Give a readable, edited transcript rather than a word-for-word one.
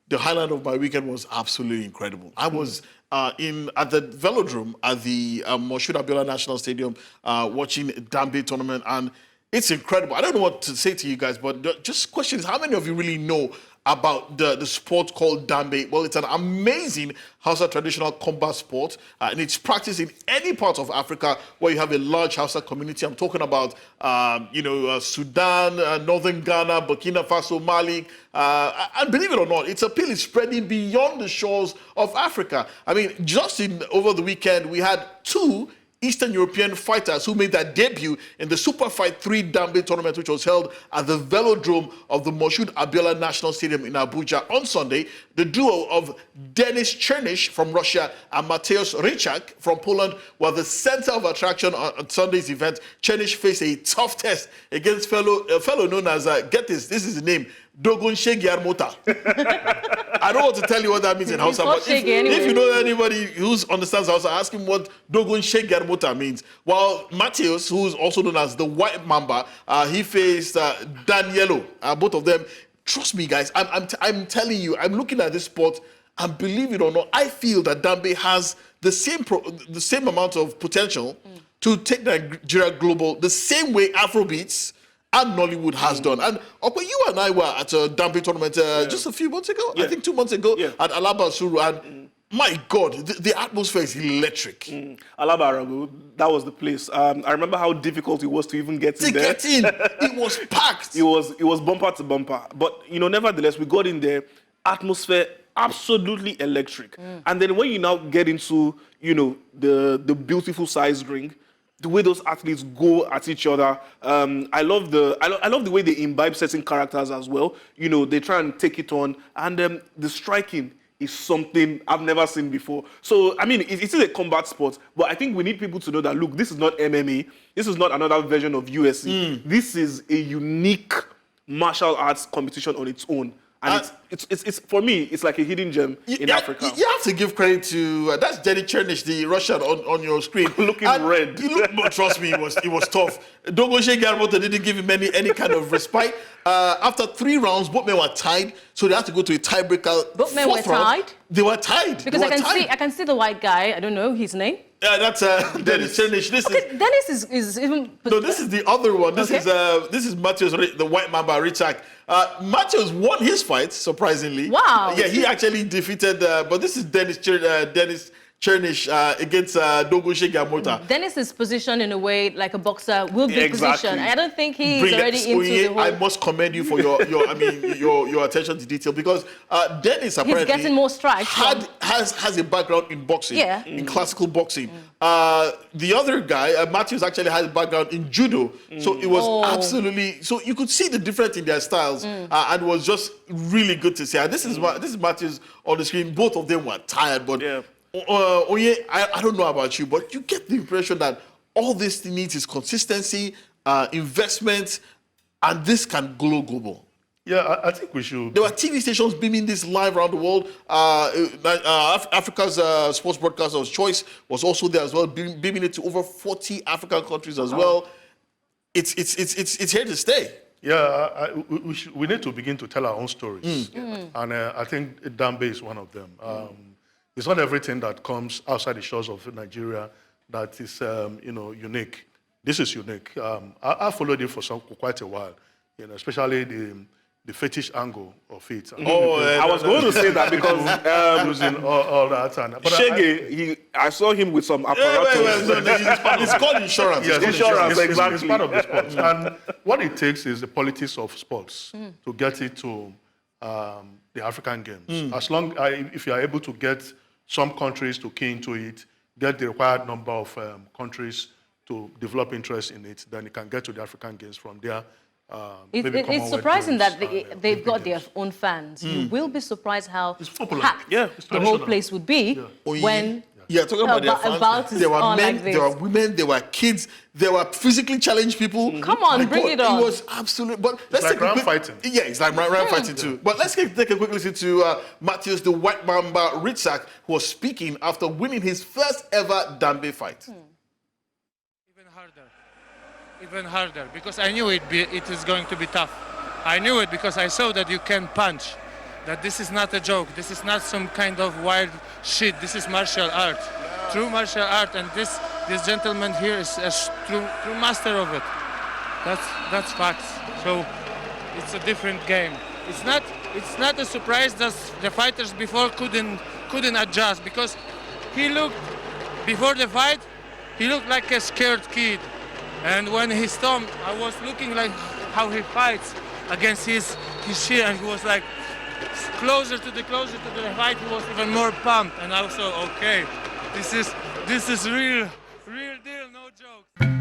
the highlight of my weekend was absolutely incredible. I was at the Velodrome at the Moshood Abiola National Stadium watching Dambe tournament, and it's incredible. I don't know what to say to you guys, but just questions: how many of you really know about the sport called Dambe? Well, it's an amazing Hausa traditional combat sport, and it's practiced in any part of Africa where you have a large Hausa community. I'm talking about, Sudan, Northern Ghana, Burkina Faso, Mali, and believe it or not, its appeal is spreading beyond the shores of Africa. I mean, just over the weekend, we had two Eastern European fighters who made their debut in the Super Fight 3 Dambe tournament, which was held at the Velodrome of the Moshood Abiola National Stadium in Abuja on Sunday. The duo of Chernysh from Russia and Mateusz Rycak from Poland were the center of attraction on Sunday's event. Chernysh faced a tough test against a fellow known as, get this is his name, Dogon Shege Mota. I don't want to tell you what that means in Hausa, but if you know anybody who understands Hausa, ask him what Dogon Shege Mota means. While Mateusz, who's also known as the White Mamba, he faced Danielo. Both of them, trust me, guys, I'm telling you, I'm looking at this sport, and believe it or not, I feel that Dambe has the same amount of potential to take Nigeria global, the same way Afrobeats and Nollywood has done. And Okwe, you and I were at a Dambe tournament just a few months ago, I think 2 months ago, at Alaba Suru, and my God, the atmosphere is electric. Alaba Arago, that was the place. I remember how difficult it was to even get in there. It was packed. It was bumper to bumper. But, nevertheless, we got in there, atmosphere absolutely electric. And then when you now get into, the beautiful size ring, the way those athletes go at each other, I love the way they imbibe certain characters as well. They try and take it on, and the striking is something I've never seen before. So, I mean, it is a combat sport, but I think we need people to know that, look, this is not MMA. This is not another version of UFC. This is a unique martial arts competition on its own. And it's for me, it's like a hidden gem in Africa. You have to give credit to that's Chernysh, the Russian on your screen, looking red. Trust me, it was tough. Dogon Shege didn't give him any kind of respite. After 3 rounds, both men were tied, so they had to go to a tiebreaker. Both men were tied. They were tied because I can see the white guy. I don't know his name. That's Chernysh. Dennis is even. No, this is the other one. This is Mateusz, the White Mamba, Rycak. Mateusz won his fight, surprisingly. Wow. Yeah, he actually defeated. But this is Dennis Chernysh against Dogon Shege Mota. Dennis is positioned in a way like a boxer will be positioned. I don't think he's already into the whole... I must commend you for your attention to detail, because Dennis apparently he's getting more strikes. has a background in boxing, in classical boxing. The other guy, Mateusz, actually has a background in judo, so it was absolutely, so you could see the difference in their styles, and it was just really good to see. And this is Mateusz on the screen. Both of them were tired, but. I don't know about you, but you get the impression that all this needs is consistency, investment, and this can go global. Yeah, I think we should. There were TV stations beaming this live around the world. Africa's sports broadcaster's choice was also there as well, beaming it to over 40 African countries as well. It's here to stay. Yeah, we need to begin to tell our own stories, and I think Dambe is one of them. It's not everything that comes outside the shores of Nigeria that is, unique. This is unique. I followed it for quite a while, especially the fetish angle of it. I was going to say that because losing all that. But Shege, I saw him with some apparatus. It's called insurance. Yes, insurance, exactly. It's part of the sport. And what it takes is the politics of sports to get it to the African Games. As long if you are able to get some countries to key into it, get the required number of countries to develop interest in it, then it can get to the African Games from there. It's surprising that they've got their own fans. You will be surprised how packed the whole place would be when talking about their fans. There were men, there were women, there were kids, there were physically challenged people. Come on, bring it on. It was absolute. But let's take round fighting. Yeah, it's like round fighting too. But let's take a quick listen to Mateusz, the White Mamba Rycak, who was speaking after winning his first ever Dambe fight. Even harder, because I knew it is going to be tough. I knew it because I saw that you can punch. that this is not a joke. This is not some kind of wild shit. This is martial art, true martial art, and this gentleman here is a true master of it. That's facts. So it's a different game. It's not a surprise that the fighters before couldn't adjust, because before the fight he looked like a scared kid, and when he stomped, I was looking like how he fights against his shit, and he was like closer to the fight, he was even more pumped, and also okay, this is real deal, no joke.